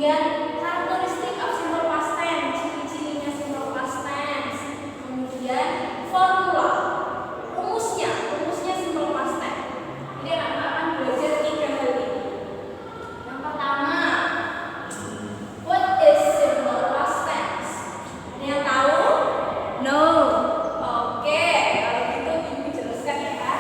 Kemudian karakteristik of simple past tense, ciri-cirinya simple past tense. Kemudian formula, rumusnya simple past tense. Jadi anak-anak akan belajar 3 hal ini. Yang pertama, what is simple past tense? Ada yang tahu? No. Oke, kalau gitu Ibu jelaskan ya.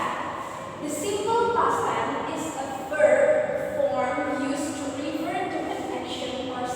The simple past tense is a verb form used to refer to an action or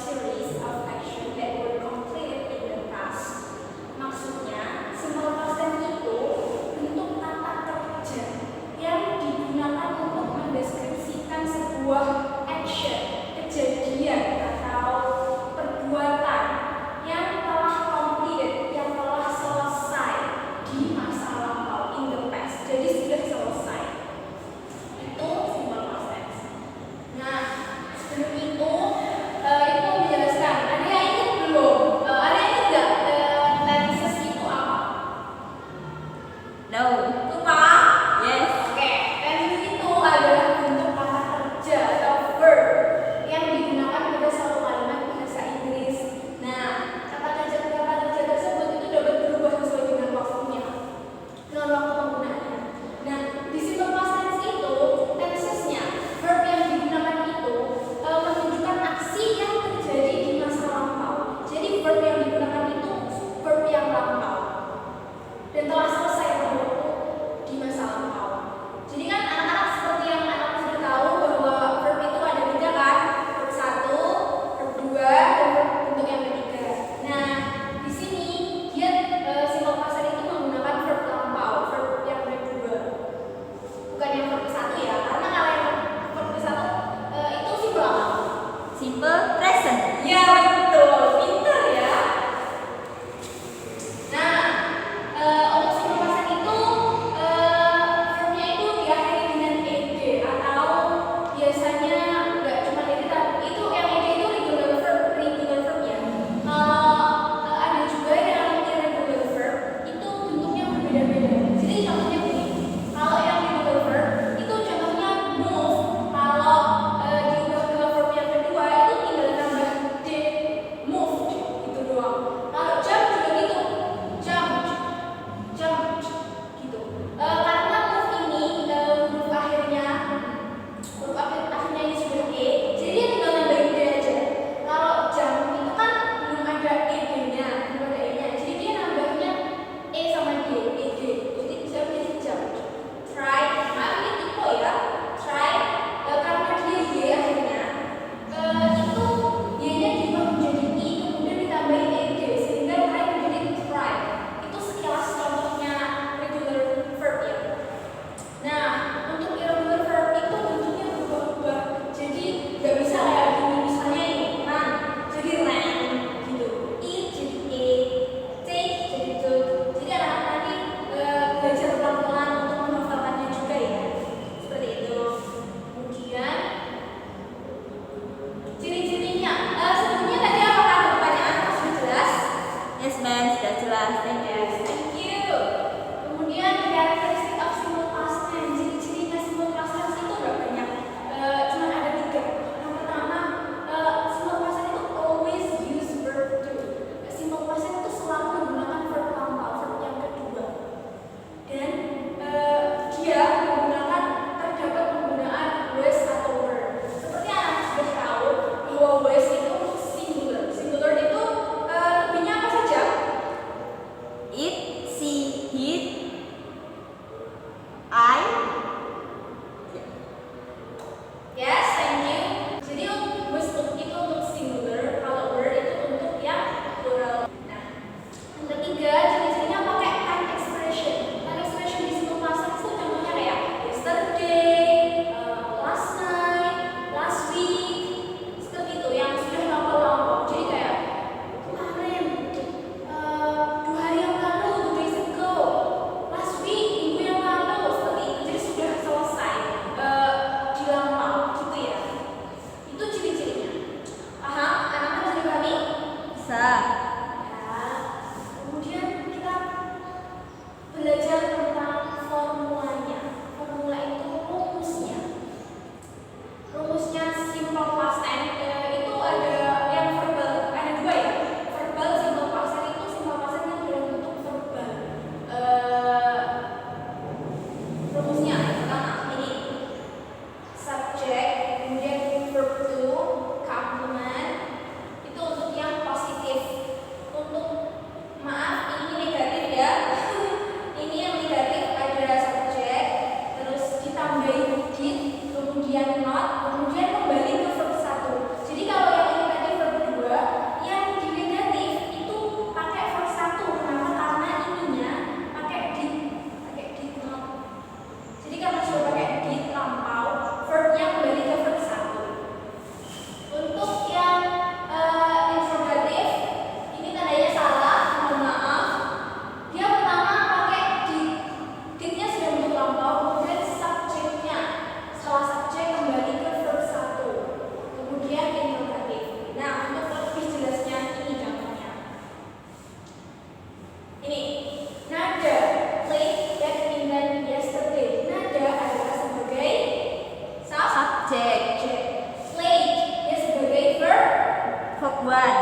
one.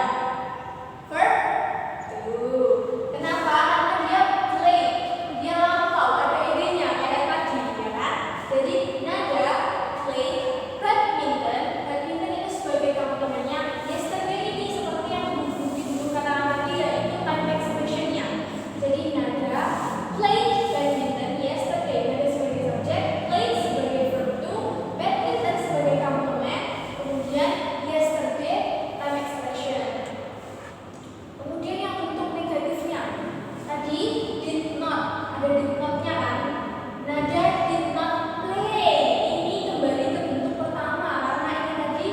Verb 2. Kenapa? Karena dia played, dia lampau, ada idenya kayak tadi, ya kan? Jadi nada played badminton. Badminton itu sebagai komplemennya yesterday ini seperti yang dulu katakan tadi, yaitu time expressionnya. Jadi nada played badminton yesterday, nada sebagai subjek, played sebagai verb 2, badminton sebagai komplement, kemudian yesterday time expression. Kemudian yang bentuk negatifnya tadi did not, ada did not-nya kan? Nada did not play. Ini kembali ke bentuk pertama karena ini tadi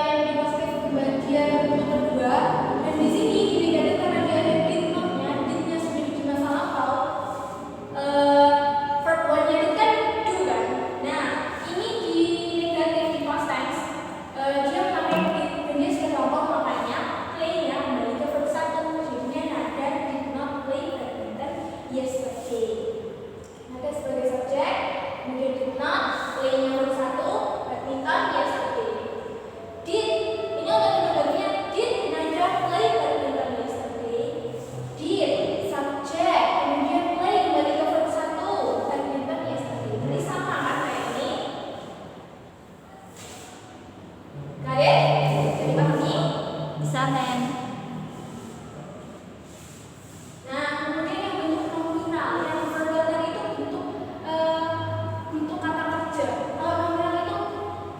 yang dimaksud bagian bentuk kedua, dan di sini di negatif karena dia ada did not-nya, did-nya sudah di masa lampau. Verb 1-nya itu kan do kan? Nah, ini di negatif di past tense dia pakai did dan dia sudah lampau, makanya play-nya kembali ke verb 1. Jadinya nada did not play badminton yesterday. Nada sebagai subjek, kemudian did not, play-nya verb 1, badminton yesterday. Did, ini untuk bagiannya did nada play badminton yesterday. Did subjek, kemudian play kembali ke verb 1, badminton yesterday. Jadi sama kan kayak ini. Got it? Jadi pahami? Bisa, men. Nah, kemudian yang bentuk nominal, yang verbal tadi itu bentuk kata kerja. Kalau nominal itu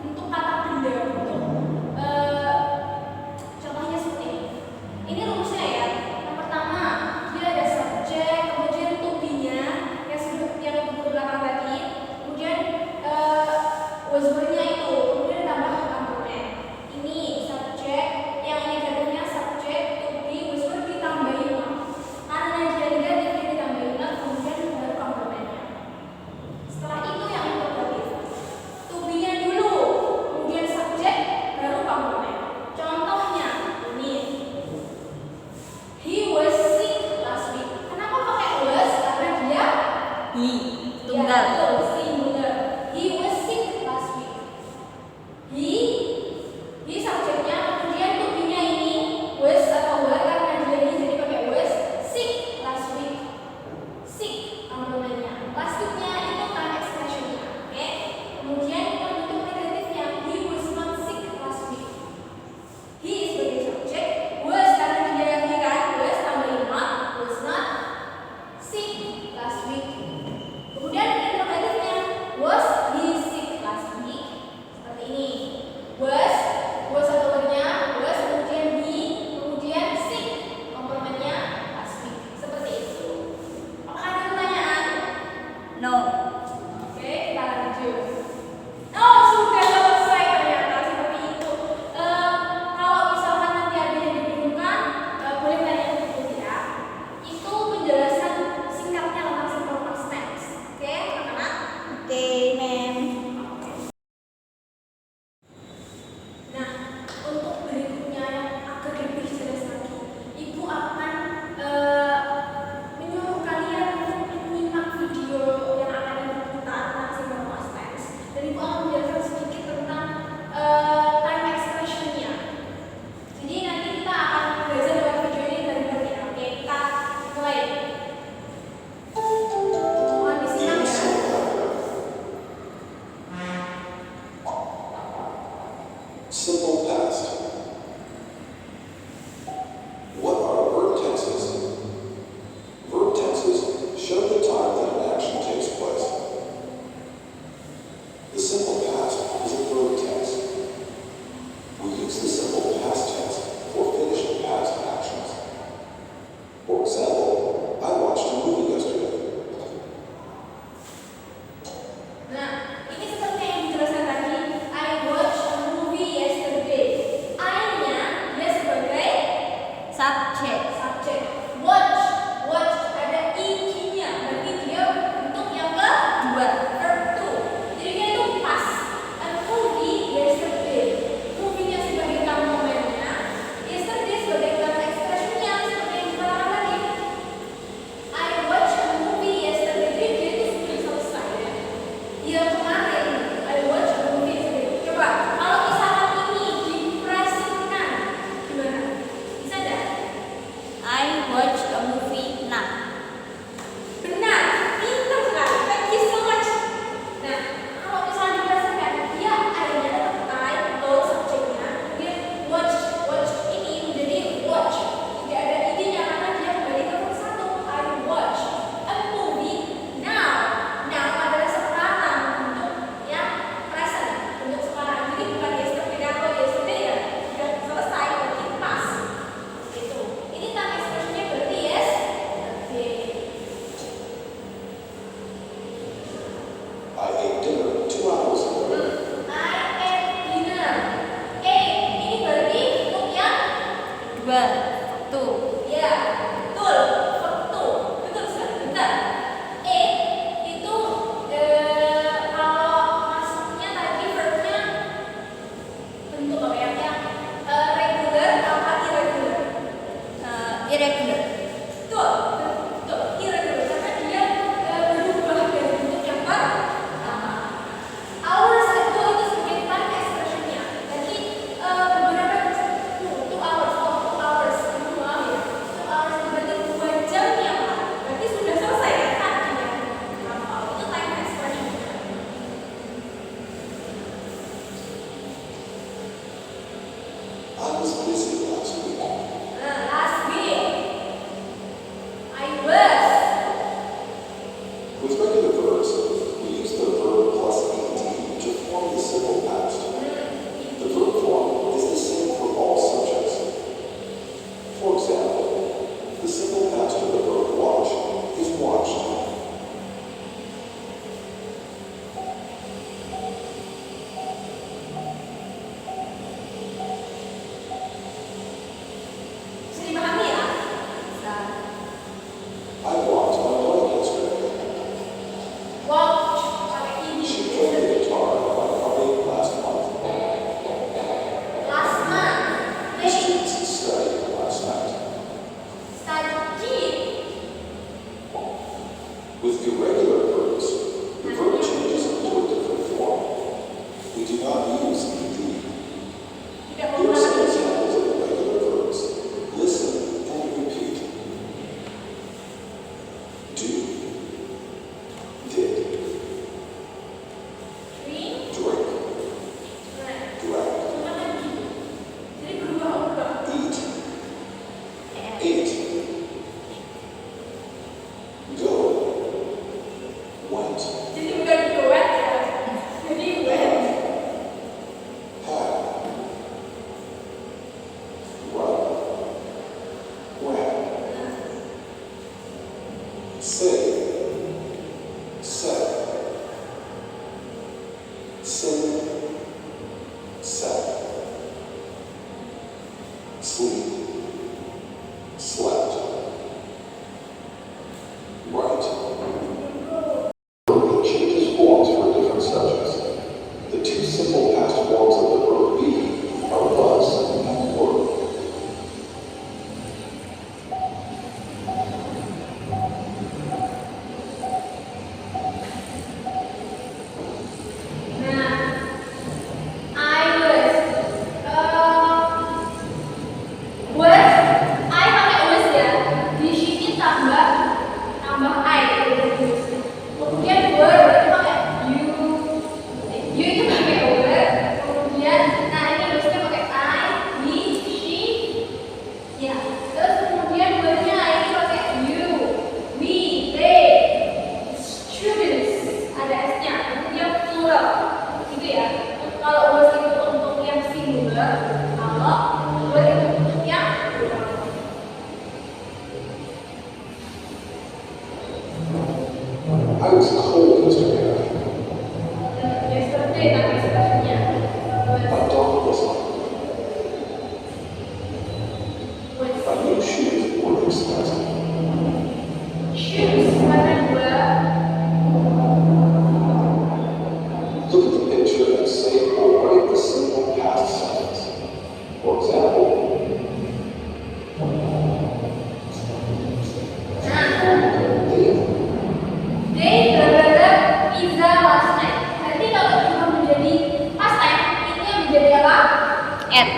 bentuk kata benda, bentuk contohnya seperti ini. Ini rumusnya ya. Yang pertama, dia ada subjek, kemudian to be-nya yang ibu guru katakan tadi, kemudian was word-nya itu, kemudian tambah komplement. Ini subjek, yang negatifnya subjek, to be, was word ditambahin not. Karena dia negatif, dia ditambahin not, kemudian baru komplementnya. Setelah itu yang interrogatif, to be-nya dulu, kemudian subjek, baru komplement. Contohnya ini, he was sick last week. Kenapa pakai was? Karena dia He, ya, tunggal. betul, singular. He was sick last week. He subjeknya, kemudian to be-nya ini was atau were, karena dia ini jadi pakai was. Sick last week. Sick komplementnya. Last week-nya itu time expression-nya. Oke. Kemudian yang bentuk negatifnya, he was not sick last week. He sebagai subjek, was karena dia yang kan, was tambahin not, was not sick last week. Kemudian interrogatifnya, was he sick last week? Seperti ini. Was atau word-nya, was, kemudian he, kemudian sick, komplementnya last week. Seperti itu. Apakah ada pertanyaan? No. Oke, kita lanjut. Oh, sudah selesai ternyata seperti itu. Kalau misalkan nanti ada yang dibingungkan, boleh tanya ke guru ya. Itu penjelasan singkatnya tentang simple past tense. Oke, anak-anak? Oke, men. Nah, untuk berikutnya yang agar lebih jelas lagi, Ibu akan menyuruh kalian untuk menyimak video yang akan Ibu putar tentang simple past tense, dan Ibu akan menjelaskan sedikit tentang time expression-nya. Jadi nanti kita akan belajar lewat video ini dari berarti. Oke, kita mulai. Mohon disimak ya. Simple past. What are verb tenses? Verb tenses show the time that an action takes place. The simple past is a verb tense. We use the simple past tense for finished past actions. For example, I watched a movie yesterday. Nah, ini seperti yang dijelaskan tadi. I watched a movie yesterday. I-nya dia sebagai Subjek. subjek. Watch ada ing-nya, berarti dia bentuk yang kedua, verb 2. Jadi dia itu pas. A movie yesterday. Movie-nya sebagai Itu pokoknya regular apa irregular? Irregular. Betul, betul, irregular karena dia berubah dari bentuk yang pertama. Hours itu sebagai time expression-nya. Jadi beberapa 2 hours, 2 hours, itu maaf ya. 2 hours itu berarti 2 jam yang lalu. Berarti sudah selesai ya artinya. Itu time expression-nya. I was busy last week. Last week, I was. With regular verbs, we use the verb plus ed to form the simple past. The verb form is the same for all subjects. For example, the simple past of the verb watch is watched. Bisa dipahami ya? I walked my dog yesterday. Watch pakai ini. She played the guitar at my party last month. Last month, The they students studied last night. studied. With irregular verbs, the verb changes into a different form. We do not use ed. Tidak Here are some menggunakan examples of irregular verbs. Listen and repeat. Do, did, drink, drink, drink. drank, Menggunakan di. Jadi berubah-ubah. eat, ate, go, went, Jadi bukan goet ya. Jadi went. had, run, ran, say, said, sing, said, sleep, slept, write. Verb changes forms for different subjects. The two simple past forms of the verb be are was and were. Nah, I was. I pakai was ya. Di sini tambah I. Kemudian were berarti pakai you. You itu pakai were. Kemudian, nah ini wasnya pakai I, we, she. Ya. Terus kemudian were-nya ini pakai you, we, they. Students ada s-nya. Kemudian plural. Gitu ya. Kalau was itu untuk yang singular, kalau were itu untuk yang plural. I was cold yesterday. Yesterday time expression-nya. My dog was hungry. Was My new shoes were expensive. shoes karena dua. Look at the picture and say or write the simple past sentence. For example, They berbeda pizza last night. Berarti kalau cuma menjadi past time, itu yang menjadi apa? At.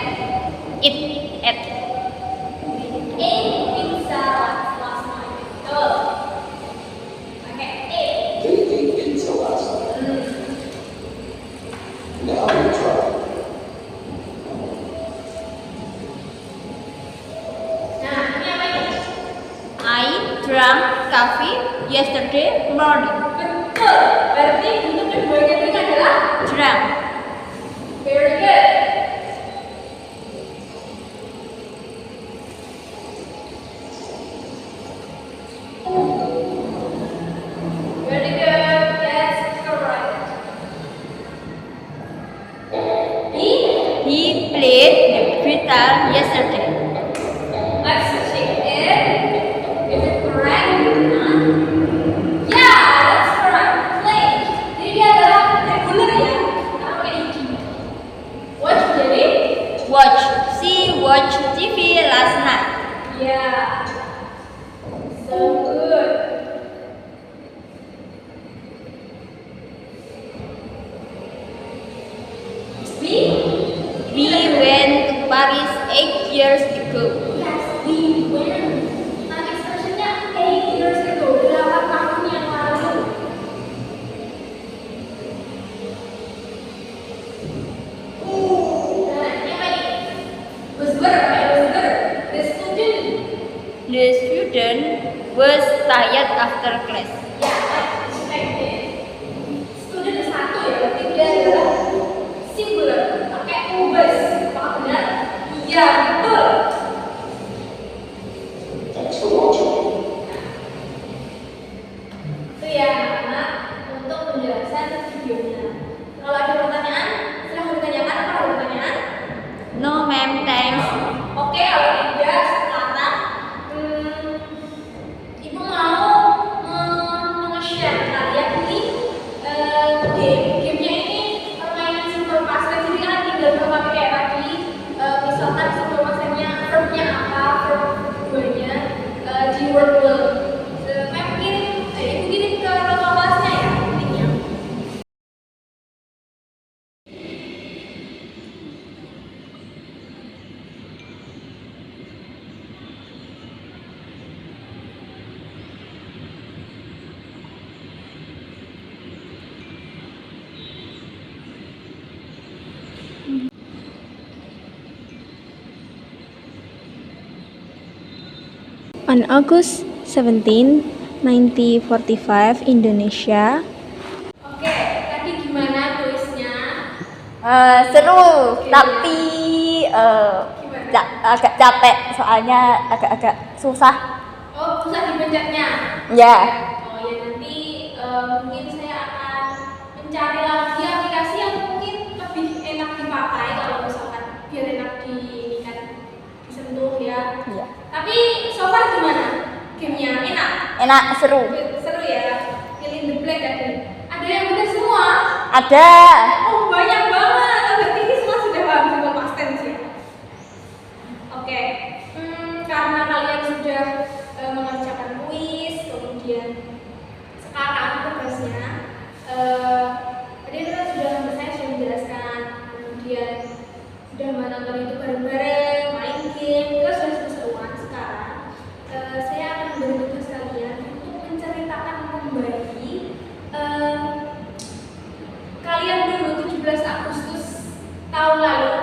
It. At. Ate pizza last night. Betul. Pakai ate. they ate pizza last night. Now you try. Nah, ini apa ini? I drank coffee yesterday morning. Betul. Berarti bentuk keduanya itu adalah Drank. very good. Very good. That's correct. He He played the guitar yesterday. Let's check it. Is it correct or not? Yeah, that's correct. Play. Jadi dia adalah regular ya. Karena pakai ed. Watch jadi watched TV last night. Yeah. So good. We We went to Paris 8 years ago. yes, we went. Nah, expressionnya 8 years ago, 8 tahun yang lalu. Nah, ini apa nih? Buzzer, buzzer. The student. The student was tired after class. Ya, expected. Student satu ya, berarti dia adalah singular. Pakai was. Apakah benar? Iya, betul. Thanks for watching. Itu ya, anak-anak, untuk penjelasan videonya. Kalau ada pertanyaan, silahkan ditanyakan. Apa ada pertanyaan? No ma'am, thanks. Oke, kalau tidak, sekarang Ibu mau nge-share kalian ini gamenya ini permainan simple past tense. Jadi kan tinggal melengkapi kayak tadi, misalkan simple past tense-nya verbnya apa, verb keduanya di word will. Ibu kirim ke lokal kelasnya ya linknya. On August 17, 1945, Indonesia. Oke, tadi gimana tulisnya? Seru, tapi agak capek soalnya agak-agak susah. Oh, susah dipencetnya. Ya. Oh ya, nanti mungkin saya akan mencari lagi aplikasi yang mungkin lebih enak dipakai kalau misalkan biar enak disentuh ya. Iya. Tapi so far gimana? Gamenya enak? Enak, seru. Seru ya. Fill in the blank tadi. Ada yang benar semua? Ada. Oh banyak banget. Berarti ini semua sudah paham simple past tense ya. Oke. Karena kalian sudah mengerjakan kuis, kemudian sekarang tugasnya tadi kita sudah saya sudah menjelaskan, kemudian sudah menonton itu bareng-bareng, main game, terus sudah seru-seruan. Sekarang saya akan memberi tugas kalian untuk menceritakan kembali kalian dulu 17 Agustus tahun lalu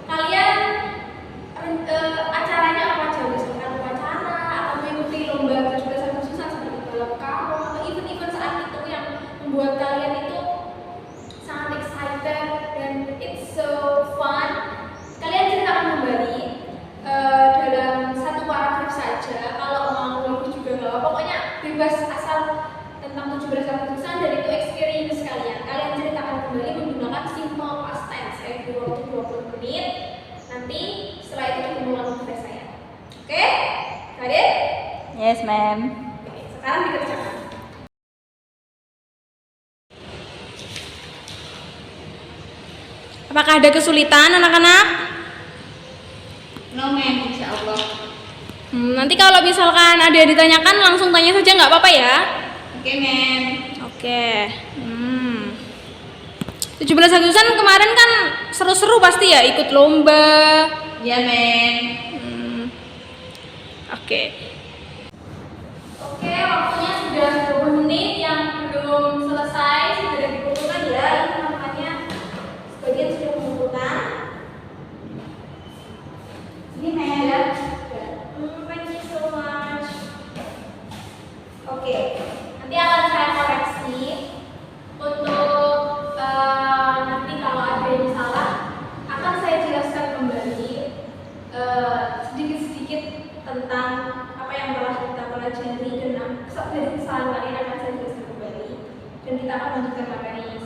kalian acaranya apa aja, misalkan upacara atau mengikuti lomba 17 Agustusan seperti balap karung atau event-event saat itu yang membuat kalian itu sangat excited dan it's so fun. Kalian ceritakan kembali dalam satu paragraf saja, kalau mau lebih juga nggak apa, pokoknya bebas asal tentang 17 Agustusan dan itu experience kalian. Kalian ceritakan kembali menggunakan simple past tense, yaitu waktu 20 menit. Nanti setelah itu ketemu kepada saya. Oke? Got it? Yes, ma'am. Oke, sekarang dikerjakan. Apakah ada kesulitan anak-anak? No ma'am, insya Allah. Nanti kalau misalkan ada yang ditanyakan langsung tanya saja, nggak apa-apa ya? Oke, ma'am. Oke. 17 Agustusan kemarin kan seru-seru pasti ya, ikut lomba. Ya, ma'am. Oke. Oke, waktunya sudah 20 menit, yang belum selesai sudah dikumpulkan ya. Ini makanya sebagian sudah mengumpulkan. Ini ya. Thank you so much. Oke, nanti akan saya koreksi untuk nanti kalau ada yang salah akan saya jelaskan kembali sedikit-sedikit tentang apa yang telah kita pelajari dan dari kesalahan kalian akan saya jelaskan kembali dan kita akan lanjutkan materi